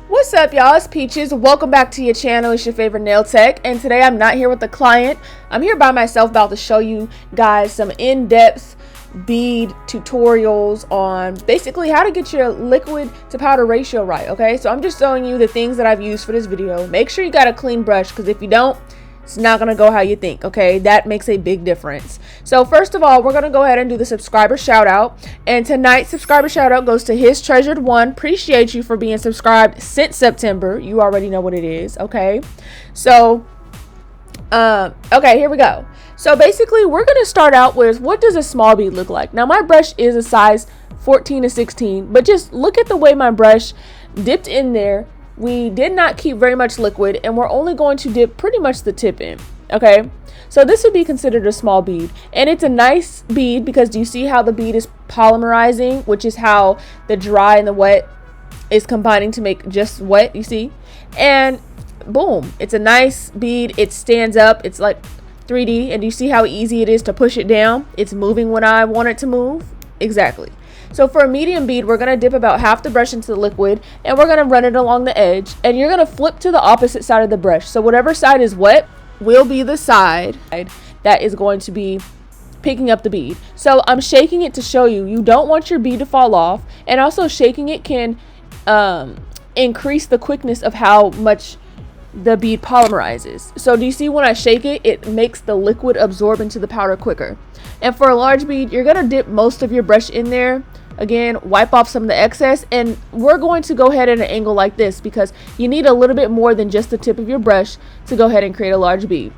What's up, y'all? It's Peaches. Welcome back to your channel. It's your favorite nail tech, and today I'm not here with a client. I'm here by myself, about to show you guys some in-depth bead tutorials on basically how to get your liquid to powder ratio right. Okay, so I'm just showing you the things that I've used for this video. Make sure you got a clean brush, because if you don't, it's not gonna go how you think. Okay, that makes a big difference. So first of all, we're gonna go ahead and do the subscriber shout out, and tonight's subscriber shout out goes to His Treasured One. Appreciate you for being subscribed since September. You already know what it is. Okay, so okay, here we go. So basically, we're gonna start out with, what does a small bead look like? Now, my brush is a size 14 to 16, but just look at the way my brush dipped in there. We did not keep very much liquid, and we're only going to dip pretty much the tip in. Okay, so this would be considered a small bead, and it's a nice bead because do you see how the bead is polymerizing, which is how the dry and the wet is combining to make just wet, you see? And boom, it's a nice bead. It stands up. It's like 3D, and you see how easy it is to push it down? It's moving when I want it to move. Exactly. So for a medium bead, we're going to dip about half the brush into the liquid, and we're going to run it along the edge, and you're going to flip to the opposite side of the brush. So whatever side is wet will be the side that is going to be picking up the bead. So I'm shaking it to show you. You don't want your bead to fall off, and also shaking it can increase the quickness of how much the bead polymerizes. So do you see when I shake it, it makes the liquid absorb into the powder quicker. And for a large bead, you're going to dip most of your brush in there. Again, wipe off some of the excess, and we're going to go ahead at an angle like this because you need a little bit more than just the tip of your brush to go ahead and create a large bead.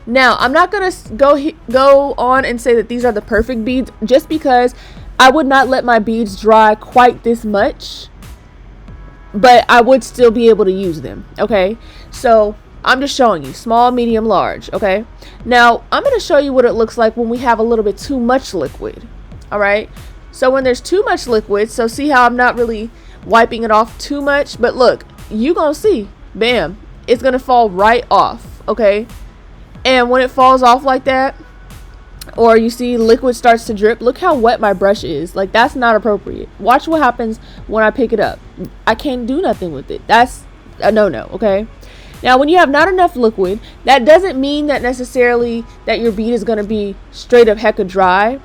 Now, I'm not going to go on and say that these are the perfect beads, just because I would not let my beads dry quite this much, but I would still be able to use them. Okay, so I'm just showing you small, medium, large. Okay, now I'm going to show you what it looks like when we have a little bit too much liquid. All right, so when there's too much liquid, so see how I'm not really wiping it off too much, but look, you gonna see, bam, it's gonna fall right off. Okay, and when it falls off like that, or you see liquid starts to drip, look how wet my brush is. Like, that's not appropriate. Watch what happens when I pick it up. I can't do nothing with it. That's a no-no. Okay, now when you have not enough liquid, that doesn't mean that necessarily that your bead is going to be straight up hecka dry.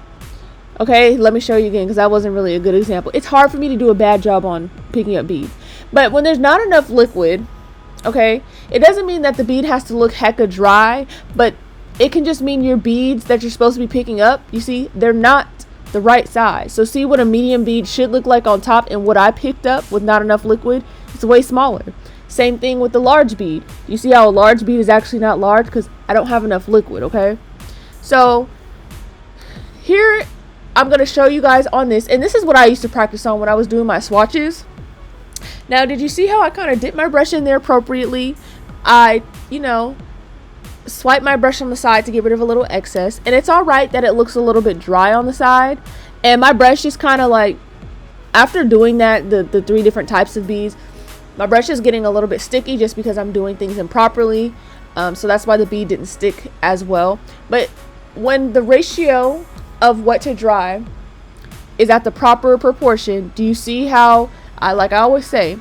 Okay, let me show you again, because that wasn't really a good example. It's hard for me to do a bad job on picking up beads, but when there's not enough liquid, okay, it doesn't mean that the bead has to look hecka dry, but it can just mean your beads that you're supposed to be picking up, you see, they're not the right size. So see what a medium bead should look like on top, and what I picked up with not enough liquid, it's way smaller. Same thing with the large bead. You see how a large bead is actually not large because I don't have enough liquid. Okay, so here I'm going to show you guys on this, and this is what I used to practice on when I was doing my swatches. Now, did you see how I kind of dipped my brush in there appropriately? I, swipe my brush on the side to get rid of a little excess, and it's all right that it looks a little bit dry on the side, and my brush just kind of like, after doing that, the three different types of beads, my brush is getting a little bit sticky just because I'm doing things improperly, so that's why the bead didn't stick as well. But when the ratio of wet to dry is at the proper proportion, do you see how like I always say,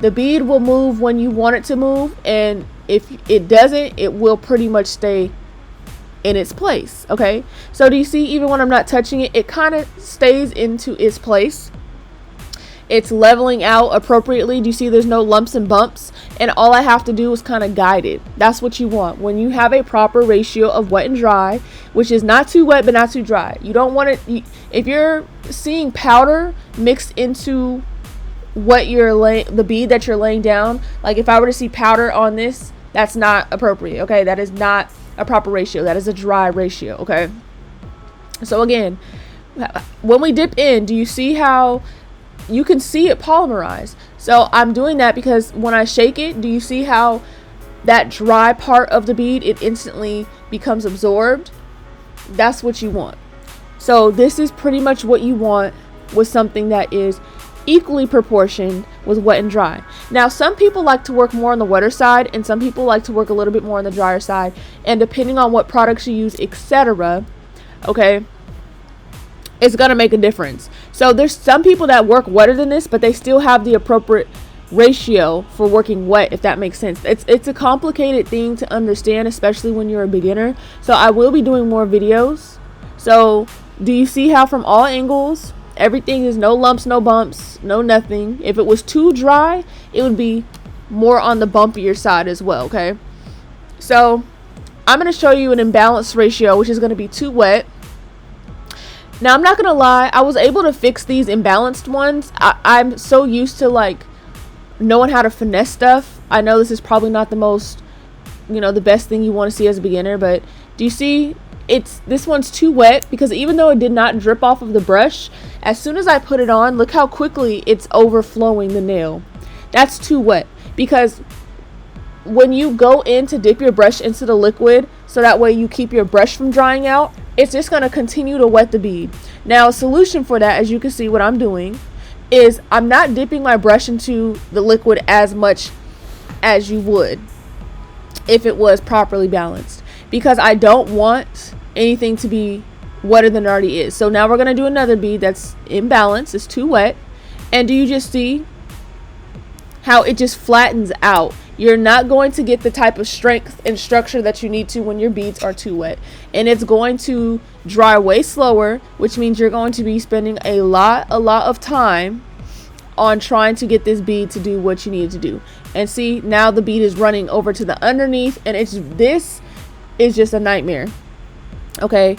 the bead will move when you want it to move, and if it doesn't, it will pretty much stay in its place. Okay, so do you see, even when I'm not touching it, it kind of stays into its place. It's leveling out appropriately. Do you see there's no lumps and bumps, and all I have to do is kind of guide it. That's what you want when you have a proper ratio of wet and dry, which is not too wet but not too dry. You don't want it, if you're seeing powder mixed into what the bead that you're laying down, like if I were to see powder on this, that's not appropriate. Okay, that is not a proper ratio. That is a dry ratio. Okay, so again, when we dip in, do you see how you can see it polymerize? So I'm doing that because when I shake it, do you see how that dry part of the bead, it instantly becomes absorbed? That's what you want. So this is pretty much what you want with something that is equally proportioned with wet and dry. Now, some people like to work more on the wetter side, and some people like to work a little bit more on the drier side, and depending on what products you use, etc., okay, it's gonna make a difference. So there's some people that work wetter than this, but they still have the appropriate ratio for working wet, if that makes sense. It's a complicated thing to understand, especially when you're a beginner. So I will be doing more videos. So do you see how from all angles everything is no lumps, no bumps, no nothing? If it was too dry, it would be more on the bumpier side as well. Okay, so I'm going to show you an imbalanced ratio, which is going to be too wet. Now, I'm not going to lie, I was able to fix these imbalanced ones. I'm so used to like knowing how to finesse stuff. I know this is probably not the most, the best thing you want to see as a beginner, but do you see this one's too wet? Because even though it did not drip off of the brush, as soon as I put it on, look how quickly it's overflowing the nail. That's too wet, because when you go in to dip your brush into the liquid so that way you keep your brush from drying out, it's just going to continue to wet the bead. Now, a solution for that, as you can see what I'm doing, is I'm not dipping my brush into the liquid as much as you would if it was properly balanced, because I don't want anything to be wetter than it already is. So now we're going to do another bead that's imbalanced. It's too wet. And do you just see how it just flattens out? You're not going to get the type of strength and structure that you need to when your beads are too wet, and it's going to dry way slower, which means you're going to be spending a lot of time on trying to get this bead to do what you need to do. And see, now the bead is running over to the underneath, and this is just a nightmare. Okay,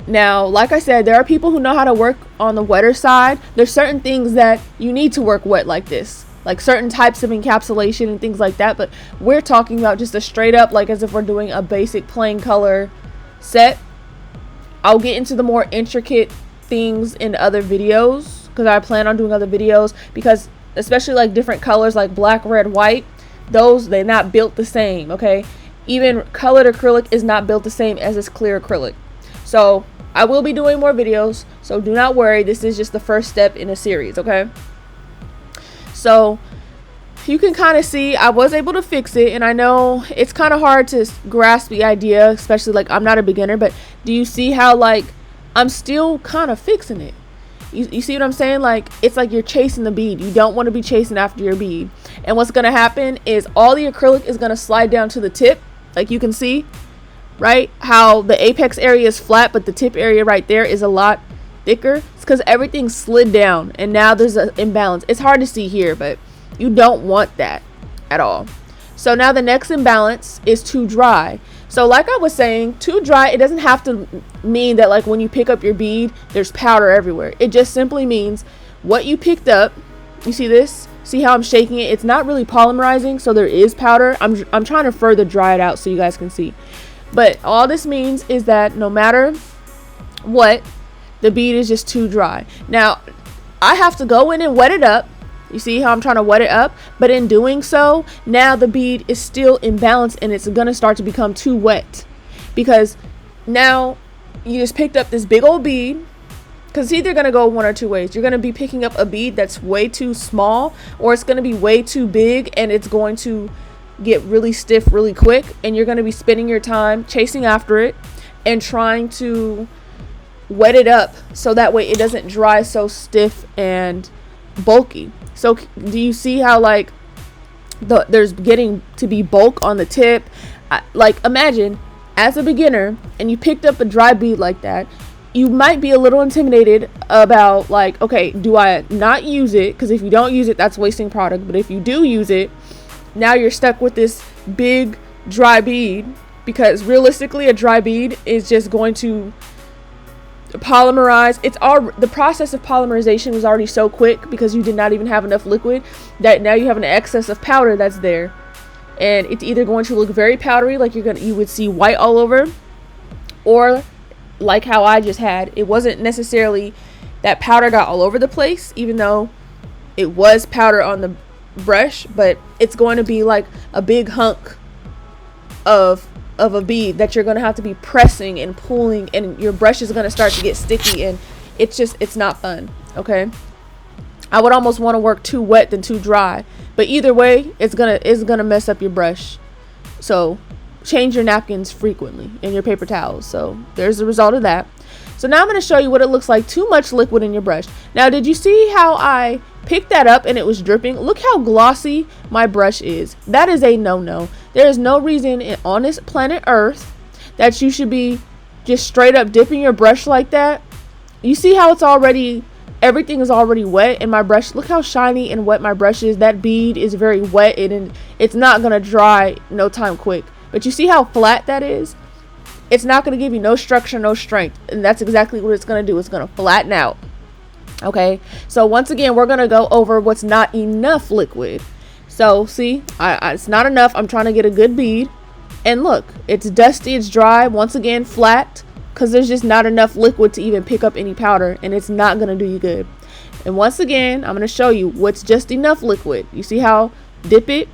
now like I said, there are people who know how to work on the wetter side. There's certain things that you need to work wet, like this, like certain types of encapsulation and things like that, but we're talking about just a straight up, like as if we're doing a basic plain color set. I'll get into the more intricate things in other videos, because I plan on doing other videos, because especially like different colors like black, red, white, they're not built the same. Okay, even colored acrylic is not built the same as this clear acrylic. So I will be doing more videos, so do not worry, this is just the first step in a series. Okay, so you can kind of see I was able to fix it, and I know it's kind of hard to grasp the idea, especially like I'm not a beginner, but do you see how like I'm still kind of fixing it? You see what I'm saying? Like, it's like you're chasing the bead. You don't want to be chasing after your bead. And what's going to happen is all the acrylic is going to slide down to the tip, like you can see, right? How the apex area is flat, but the tip area right there is a lot thicker. It's because everything slid down, and now there's an imbalance. It's hard to see here, but you don't want that at all. So now the next imbalance is too dry. So like I was saying, too dry, it doesn't have to mean that like when you pick up your bead there's powder everywhere. It just simply means what you picked up. You see this? See how I'm shaking it? It's not really polymerizing, so there is powder. I'm trying to further dry it out so you guys can see. But all this means is that no matter what, the bead is just too dry. Now I have to go in and wet it up. You see how I'm trying to wet it up? But in doing so, now the bead is still imbalanced, and it's going to start to become too wet, because now you just picked up this big old bead. Because it's either going to go one or two ways. You're going to be picking up a bead that's way too small, or it's going to be way too big and it's going to get really stiff really quick, and you're going to be spending your time chasing after it and trying to wet it up so that way it doesn't dry so stiff and bulky. So do you see how like there's getting to be bulk on the tip? Like imagine as a beginner and you picked up a dry bead like that, you might be a little intimidated about like, okay, do I not use it? Because if you don't use it, that's wasting product. But if you do use it, now you're stuck with this big dry bead, because realistically a dry bead is just going to polymerize. The process of polymerization was already so quick because you did not even have enough liquid, that now you have an excess of powder that's there, and it's either going to look very powdery, like you would see white all over, or like how I just had, it wasn't necessarily that powder got all over the place, even though it was powder on the brush, but it's going to be like a big hunk of a bead that you're going to have to be pressing and pulling, and your brush is going to start to get sticky, and it's not fun. Okay, I would almost want to work too wet than too dry, but either way it's gonna mess up your brush. So change your napkins frequently and your paper towels. So there's the result of that. So now I'm going to show you what it looks like too much liquid in your brush. Now, did you see how I picked that up and it was dripping? Look how glossy my brush is. That is a no-no. There is no reason on this planet Earth that you should be just straight up dipping your brush like that. You see how it's already, everything is already wet in my brush. Look how shiny and wet my brush is. That bead is very wet and it's not going to dry no time quick. But you see how flat that is? It's not going to give you no structure, no strength. And that's exactly what it's going to do. It's going to flatten out. Okay. So once again, we're going to go over what's not enough liquid. So see, it's not enough. I'm trying to get a good bead. And look, it's dusty. It's dry. Once again, flat. Because there's just not enough liquid to even pick up any powder. And it's not going to do you good. And once again, I'm going to show you what's just enough liquid. You see how dip it?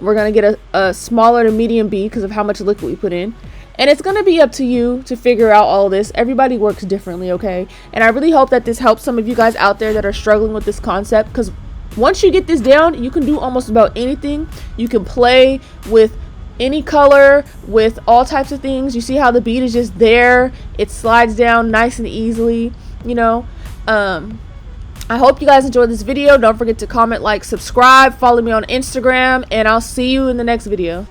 We're going to get a smaller to medium bead because of how much liquid we put in. And it's going to be up to you to figure out all this. Everybody works differently, okay? And I really hope that this helps some of you guys out there that are struggling with this concept. Because once you get this down, you can do almost about anything. You can play with any color, with all types of things. You see how the bead is just there. It slides down nice and easily, you know. I hope you guys enjoyed this video. Don't forget to comment, like, subscribe, follow me on Instagram, and I'll see you in the next video.